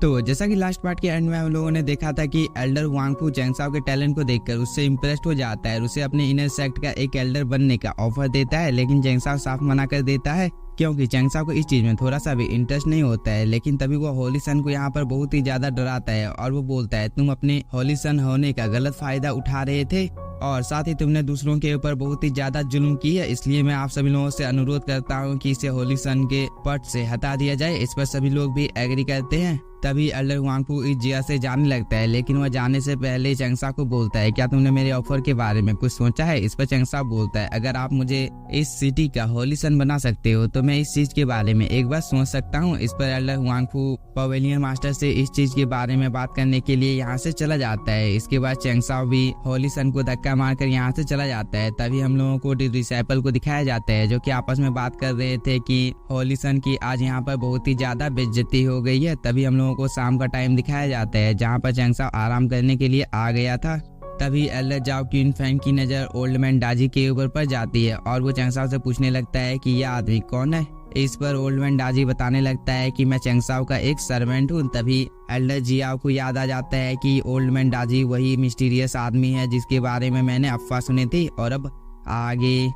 तो जैसा कि लास्ट पार्ट के एंड में हम लोगों ने देखा था कि एल्डर वांगफू चैंगसाओ के टैलेंट को देखकर उससे इम्प्रेस्ड हो जाता है और उसे अपने इनर सेक्ट का एक एल्डर बनने का ऑफर देता है, लेकिन चैंगसाओ साफ मना कर देता है क्योंकि चैंगसाओ को इस चीज में थोड़ा सा भी इंटरेस्ट नहीं होता है। लेकिन तभी वो होली सन को यहाँ पर बहुत ही ज्यादा डराता है और वो बोलता है तुम अपने होली सन होने का गलत फायदा उठा रहे थे और साथ ही तुमने दूसरों के ऊपर बहुत ही ज्यादा जुल्म की है, इसलिए मैं आप सभी लोगों से अनुरोध करता हूँ कि इसे होली सन के पद से हटा दिया जाए। इस पर सभी लोग भी एग्री करते हैं। तभी एल्डर वांगफू इस जगह से जाने लगता है, लेकिन वह जाने से पहले चैंगसाओ को बोलता है क्या तुमने मेरे ऑफर के बारे में कुछ सोचा है। इस पर चैंगसाओ बोलता है अगर आप मुझे इस सिटी का होली सन बना सकते हो तो मैं इस चीज के बारे में एक बार सोच सकता हूँ। इस पर एल्डर वांगफू पवेलियन मास्टर से इस चीज के बारे में बात करने के लिए यहाँ से चला जाता है। इसके बाद चैंगसाओ भी होली सन को धक्का मारकर यहाँ से चला जाता है। तभी हम लोगों को डिसाइपल को दिखाया जाता है जो कि आपस में बात कर रहे थे कि होली सन की आज यहाँ पर बहुत ही ज्यादा बेइज्जती हो गई है। तभी हम लोगों को शाम का टाइम दिखाया जाता है जहाँ पर चैंगसाओ आराम करने के लिए आ गया था। तभी एल्डर जाओ क्वीन फैंग की नजर ओल्ड मैन डाजी के ऊपर पड़ जाती है और वो चैंगसाओ से पूछने लगता है कि यह आदमी कौन है। इस पर ओल्ड मैन डाजी बताने लगता है कि मैं चैंगसाओ का एक सर्वेंट हूँ। तभी एल्डर जियाओ को याद आ जाता है कि ओल्ड मैन डाजी वही मिस्टीरियस आदमी है जिसके बारे में मैंने अफवाह सुनी थी। और अब आगे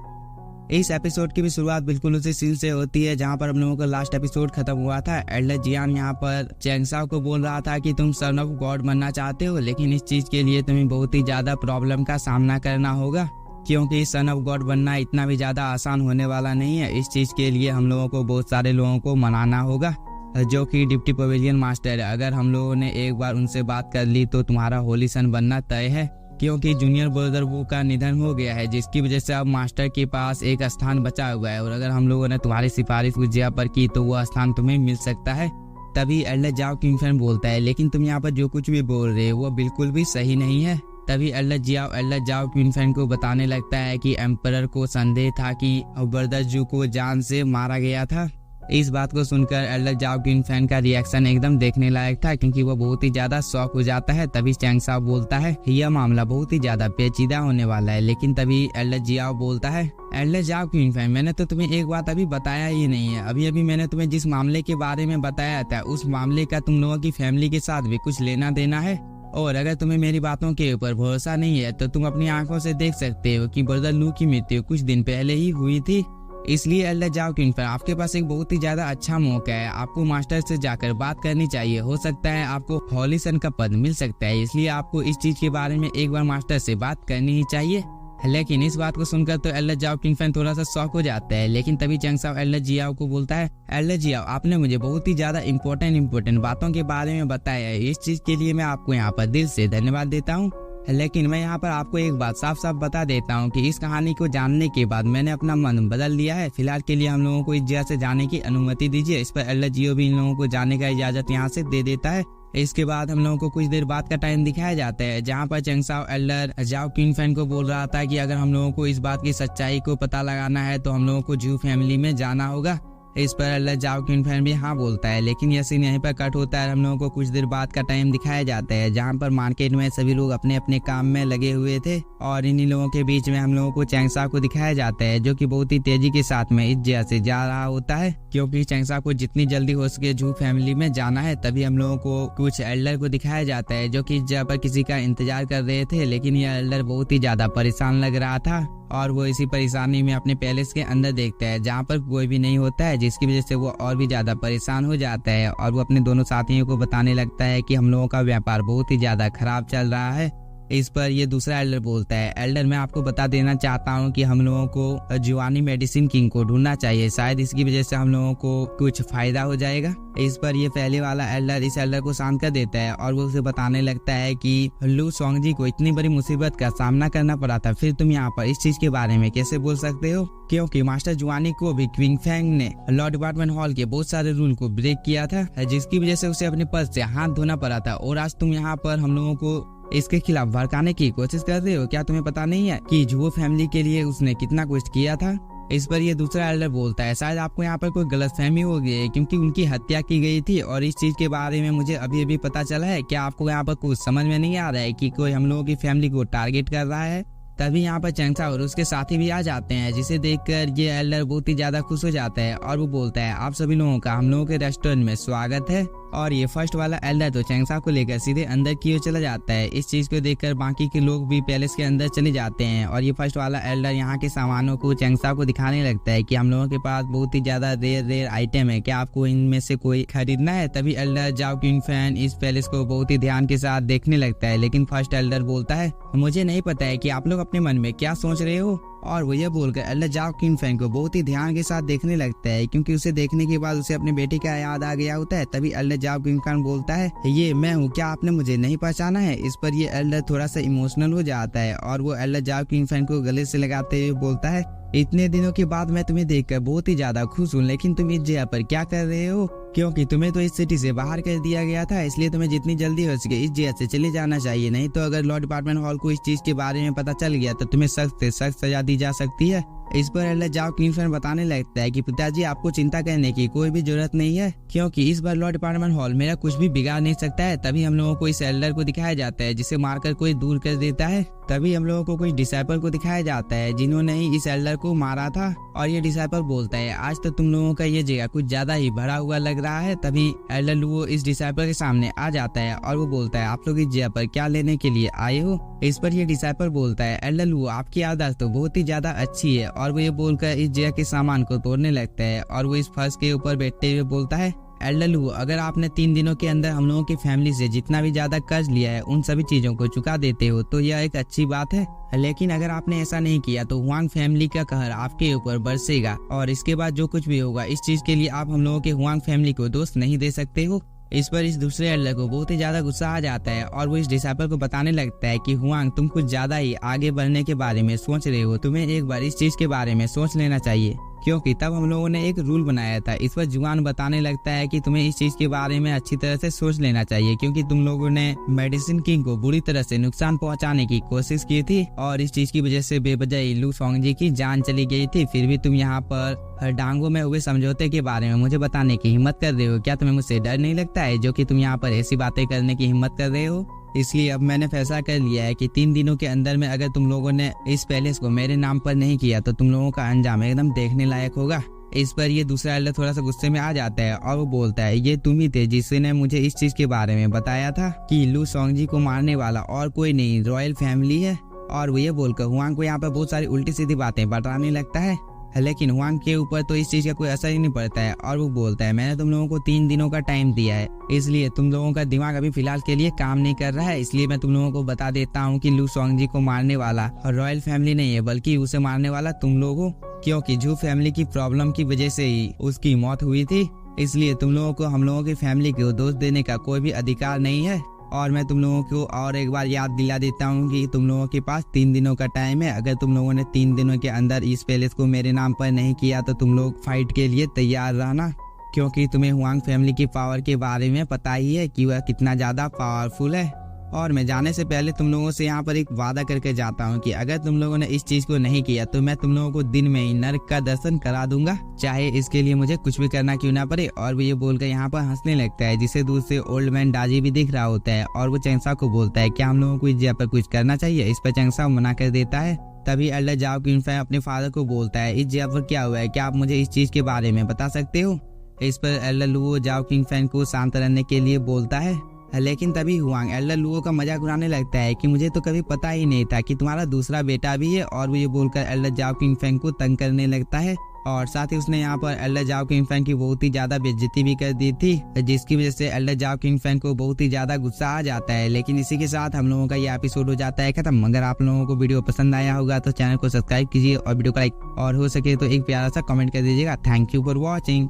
इस एपिसोड की भी शुरुआत बिल्कुल उसी सीन से होती है जहां पर हम लोगों का लास्ट एपिसोड खत्म हुआ था। एल्डर जियान यहाँ पर चैंगसाओ को बोल रहा था कि तुम सन ऑफ गॉड बनना चाहते हो, लेकिन इस चीज के लिए तुम्हें बहुत ही ज्यादा प्रॉब्लम का सामना करना होगा क्योंकि सन ऑफ गॉड बनना इतना भी ज्यादा आसान होने वाला नहीं है। इस चीज के लिए हम लोगों को बहुत सारे लोगों को मनाना होगा जो कि डिप्टी पवेलियन मास्टर है। अगर हम लोगों ने एक बार उनसे बात कर ली तो तुम्हारा होली सन बनना तय है क्योंकि जूनियर ब्रदर वो का निधन हो गया है जिसकी वजह से अब मास्टर के पास एक स्थान बचा हुआ है और अगर हम लोगों ने तुम्हारी सिफारिश उस जगह पर की तो वो स्थान तुम्हें मिल सकता है। तभी एल्डर जाओ क्वीन फैन बोलता है लेकिन तुम यहाँ पर जो कुछ भी बोल रहे हो वो बिल्कुल भी सही नहीं है। तभी एल्डर जाओ क्वीन फैन को बताने लगता है कि एम्परर को संदेह था कि ब्रदर जू को जान से मारा गया था। इस बात को सुनकर एल्डर जाओ क्वीन फैन का रिएक्शन एकदम देखने लायक था क्योंकि वो बहुत ही ज्यादा शॉक हो जाता है। तभी चैंगसाओ बोलता है यह मामला बहुत ही ज्यादा पेचीदा होने वाला है। लेकिन तभी एल्डर जियाओ बोलता है एल्डर जाओ क्वीन फैन मैंने तो तुम्हें एक बात अभी बताया ही नहीं है। अभी मैंने तुम्हें जिस मामले के बारे में बताया था उस मामले का तुम लोगों की फैमिली के साथ भी कुछ लेना देना है और अगर तुम्हें मेरी बातों के ऊपर भरोसा नहीं है तो तुम अपनी आंखों से देख सकते हो कि ब्रदर लू की मृत्यु कुछ दिन पहले ही हुई थी। इसलिए एल्डर जाओ क्वीन फैन आपके पास एक बहुत ही ज्यादा अच्छा मौका है, आपको मास्टर से जाकर बात करनी चाहिए। हो सकता है आपको होली सन का पद मिल सकता है, इसलिए आपको इस चीज के बारे में एक बार मास्टर से बात करनी ही चाहिए। लेकिन इस बात को सुनकर तो एल्डर जाओ क्वीन फैन थोड़ा सा शॉक हो जाता है। लेकिन तभी चैंगसाओ एल्डर जियाओ को बोलता है एल्डर जियाओ आपने मुझे बहुत ही ज्यादा इम्पोर्टेंट बातों के बारे में बताया है, इस चीज के लिए मैं आपको यहाँ पर दिल से धन्यवाद देता हूँ। लेकिन मैं यहाँ पर आपको एक बात साफ साफ बता देता हूँ कि इस कहानी को जानने के बाद मैंने अपना मन बदल लिया है। फिलहाल के लिए हम लोगों को इस जगह से जाने की अनुमति दीजिए। इस पर एल्डर जियो भी इन लोगों को जाने का इजाजत यहाँ से दे देता है। इसके बाद हम लोगों को कुछ देर बाद का टाइम दिखाया जाता है जहाँ पर चैंगसाओ एल्डर जाओ क्वीन फैन को बोल रहा था कि अगर हम लोगों को इस बात की सच्चाई को पता लगाना है तो हम लोगों को जू फैमिली में जाना होगा। इस पर एल्डर जाओ क्वीन फैन भी हाँ बोलता है। लेकिन यह सीन यहीं पर कट होता है। हम लोगों को कुछ देर बाद का टाइम दिखाया जाता है जहाँ पर मार्केट में सभी लोग अपने अपने काम में लगे हुए थे और इन्हीं लोगों के बीच में हम लोगों को चैंगसाओ को दिखाया जाता है जो कि बहुत ही तेजी के साथ में इस जगह से जा रहा होता है क्योंकि चैंगसाओ को जितनी जल्दी हो सके जू फैमिली में जाना है। तभी हम लोगों को कुछ एल्डर को दिखाया जाता है जो कि इस जगह पर किसी का इंतजार कर रहे थे, लेकिन यह एल्डर बहुत ही ज्यादा परेशान लग रहा था और वो इसी परेशानी में अपने पैलेस के अंदर देखता है जहाँ पर कोई भी नहीं होता है, जिसकी वजह से वो और भी ज्यादा परेशान हो जाता है और वो अपने दोनों साथियों को बताने लगता है कि हम लोगों का व्यापार बहुत ही ज्यादा खराब चल रहा है। इस पर ये दूसरा एल्डर बोलता है एल्डर मैं आपको बता देना चाहता हूँ कि हम लोगों को जुआनी मेडिसिन किंग को ढूंढना चाहिए, शायद इसकी वजह से हम लोगों को कुछ फायदा हो जाएगा। इस पर ये पहले वाला एल्डर इस एल्डर को शांत कर देता है और वो उसे बताने लगता है कि लू सोंगजी को इतनी बड़ी मुसीबत का सामना करना पड़ा था, फिर तुम यहाँ पर इस चीज के बारे में कैसे बोल सकते हो क्योंकि मास्टर जुआनी को भी क्वीन फैंग ने लॉ डिपार्टमेंट हॉल के बहुत सारे रूल को ब्रेक किया था जिसकी वजह से उसे अपने पद से हाथ धोना पड़ा था और आज तुम यहाँ पर हम लोगों को इसके खिलाफ भड़काने की कोशिश कर रहे हो। क्या तुम्हें पता नहीं है कि जुओ फैमिली के लिए उसने कितना कुछ किया था। इस पर ये दूसरा एल्डर बोलता है शायद आपको यहाँ पर कोई गलतफहमी हो गई है क्योंकि उनकी हत्या की गई थी और इस चीज के बारे में मुझे अभी अभी पता चला है। क्या आपको यहाँ पर कुछ समझ में नहीं आ रहा है कि कोई हम लोगों की फैमिली को टारगेट कर रहा है। तभी यहाँ पर चैंगसाओ और उसके साथी भी आ जाते हैं जिसे देखकर ये एल्डर बहुत ही ज्यादा खुश हो जाता है और वो बोलता है आप सभी लोगों का हम लोगों के रेस्टोरेंट में स्वागत है और ये फर्स्ट वाला एल्डर तो चैंगसाओ को लेकर सीधे अंदर की ओर चला जाता है। इस चीज को देखकर बाकी के लोग भी पैलेस के अंदर चले जाते हैं और ये फर्स्ट वाला एल्डर यहाँ के सामानों को चैंगसाओ को दिखाने लगता है कि हम लोगों के पास बहुत ही ज्यादा रेयर आइटम है, क्या आपको इनमें से कोई खरीदना है। तभी एल्डर जाओ किंग फैन इस पैलेस को बहुत ही ध्यान के साथ देखने लगता है, लेकिन फर्स्ट एल्डर बोलता है मुझे नहीं पता है कि आप लोग अपने मन में क्या सोच रहे हो। और वो ये बोलकर एल्डर जाओ किंग फैन को बहुत ही ध्यान के साथ देखने लगता है, क्योंकि उसे देखने के बाद उसे अपने बेटे का याद आ गया होता है। तभी एल्डर जाओ किंग फैन बोलता है ये मैं हूँ, क्या आपने मुझे नहीं पहचाना है। इस पर ये एल्डर थोड़ा सा इमोशनल हो जाता है और वो एल्डर जाओ किंग फैन को गले से लगाते हुए बोलता है इतने दिनों के बाद मैं तुम्हें देखकर बहुत ही ज्यादा खुश हूँ, लेकिन तुम इस जगह पर क्या कर रहे हो, क्योंकि तुम्हें तो इस सिटी से बाहर कर दिया गया था, इसलिए तुम्हें जितनी जल्दी हो सके इस जगह से चले जाना चाहिए। नहीं तो अगर लॉ डिपार्टमेंट हॉल को इस चीज के बारे में पता चल गया तो तुम्हें सख्त से सख्त सजा दी जा सकती है। इस पर एल्डर जाओ किंग फैन बताने लगता है कि पिताजी आपको चिंता करने की कोई भी जरूरत नहीं है, क्योंकि इस बार लॉ डिपार्टमेंट हॉल मेरा कुछ भी बिगाड़ नहीं सकता है। तभी हम लोगों को इस एल्डर को दिखाया जाता है जिसे मारकर कोई दूर कर देता है। तभी हम लोगों को कुछ डिसाइपल को दिखाया जाता है जिन्होंने ही इस एल्डर को मारा था और ये डिसाइपल बोलता है आज तो तुम लोगों का ये जगह कुछ ज्यादा ही भरा हुआ लग रहा है। तभी एल्डर लुओ इस डिसाइपल के सामने आ जाता है और वो बोलता है आप लोग इस जगह पर क्या लेने के लिए आए हो। इस पर ये डिसाइपल बोलता है एल्डर लुओ आपकी याददाश्त तो बहुत ही ज्यादा अच्छी है, और वो ये बोलकर इस जगह के सामान को तोड़ने लगता है और वो इस फर्श के ऊपर बैठते हुए बोलता है एल्डर लुओ अगर आपने 3 दिनों के अंदर हम लोगों की फैमिली से जितना भी ज्यादा कर्ज लिया है उन सभी चीजों को चुका देते हो तो यह एक अच्छी बात है, लेकिन अगर आपने ऐसा नहीं किया तो हुआंग फैमिली का कहर आपके ऊपर बरसेगा और इसके बाद जो कुछ भी होगा इस चीज के लिए आप हम लोगों के हुआंग फैमिली को दोष नहीं दे सकते हो। इस पर इस दूसरे एल्डर को बहुत ही ज्यादा गुस्सा आ जाता है और वो इस डिसाइपल को बताने लगता है कि हुआंग तुम कुछ ज्यादा ही आगे बढ़ने के बारे में सोच रहे हो, तुम्हें एक बार इस चीज के बारे में सोच लेना चाहिए, क्योंकि तब हम लोगों ने एक रूल बनाया था। इस पर जुआन बताने लगता है कि तुम्हें इस चीज के बारे में अच्छी तरह से सोच लेना चाहिए, क्योंकि तुम लोगों ने मेडिसिन किंग को बुरी तरह से नुकसान पहुंचाने की कोशिश की थी और इस चीज की वजह से बेवजह लू सोंगजी की जान चली गई थी। फिर भी तुम यहाँ पर डांगो में हुए समझौते के बारे में मुझे बताने की हिम्मत कर रहे हो, क्या तुम्हें मुझसे डर नहीं लगता है जो कि तुम यहाँ पर ऐसी बातें करने की हिम्मत कर रहे हो। इसलिए अब मैंने फैसला कर लिया है कि 3 दिनों के अंदर में अगर तुम लोगों ने इस पैलेस को मेरे नाम पर नहीं किया तो तुम लोगों का अंजाम एकदम देखने लायक होगा। इस पर ये दूसरा एल्डर थोड़ा सा गुस्से में आ जाता है और वो बोलता है ये तुम ही थे जिसने मुझे इस चीज के बारे में बताया था कि लू सोंगजी को मारने वाला और कोई नहीं रॉयल फैमिली है। और वो ये बोलकर हुआंग को यहाँ पर बहुत सारी उल्टी सीधी बातें बताने लगता है, लेकिन हुआंग के ऊपर तो इस चीज का कोई असर ही नहीं पड़ता है और वो बोलता है मैंने तुम लोगों को 3 दिनों का टाइम दिया है, इसलिए तुम लोगों का दिमाग अभी फिलहाल के लिए काम नहीं कर रहा है, इसलिए मैं तुम लोगों को बता देता हूँ कि लू सोंगजी को मारने वाला और रॉयल फैमिली नहीं है बल्कि उसे मारने वाला तुम लोग हो, क्योंकि झू फैमिली की प्रॉब्लम की वजह से ही उसकी मौत हुई थी, इसलिए तुम लोगों को हम लोगों की फैमिली को दोष देने का कोई भी अधिकार नहीं है। और मैं तुम लोगों को और एक बार याद दिला देता हूँ कि तुम लोगों के पास 3 दिनों का टाइम है, अगर तुम लोगों ने 3 दिनों के अंदर इस पैलेस को मेरे नाम पर नहीं किया तो तुम लोग फाइट के लिए तैयार रहना, क्योंकि तुम्हें हुआंग फैमिली की पावर के बारे में पता ही है कि वह कितना ज्यादा पावरफुल है। और मैं जाने से पहले तुम लोगों से यहाँ पर एक वादा करके जाता हूँ कि अगर तुम लोगों ने इस चीज को नहीं किया तो मैं तुम लोगों को दिन में ही नर्क का दर्शन करा दूंगा, चाहे इसके लिए मुझे कुछ भी करना क्यों ना पड़े। और वो ये बोलकर यहाँ पर हंसने लगता है, जिसे दूर से ओल्ड मैन डाजी भी दिख रहा होता है और वो चैंगसाओ को बोलता है क्या हम लोगों को इस जगह पर कुछ करना चाहिए। इस पर चैंगसाओ मना कर देता है। तभी एल्डर जाओ किंग फैन अपने फादर को बोलता है इस जगह पर क्या हुआ है, क्या आप मुझे इस चीज के बारे में बता सकते हो। इस पर एल्डर लुओ जाओ किंग फैन को शांत रहने के लिए बोलता है, लेकिन तभी हुआंग एल्डर लुओ का मजाक उड़ाने लगता है कि मुझे तो कभी पता ही नहीं था कि तुम्हारा दूसरा बेटा भी है। और वो ये बोलकर एल्डर जाओ किंग फैन को तंग करने लगता है और साथ ही उसने यहाँ पर एल्डर जाओ किंग फैन की बहुत ही ज्यादा बेइज्जती भी कर दी थी, जिसकी वजह से एल्डर जाओ किंग फैन को बहुत ही ज्यादा गुस्सा आ जाता है। लेकिन इसी के साथ हम लोगों का ये एपिसोड हो जाता है खत्म। अगर आप लोगों को वीडियो पसंद आया होगा तो चैनल को सब्सक्राइब कीजिए और वीडियो को लाइक और हो सके तो एक प्यारा सा कमेंट कर दीजिएगा। Thank you for watching.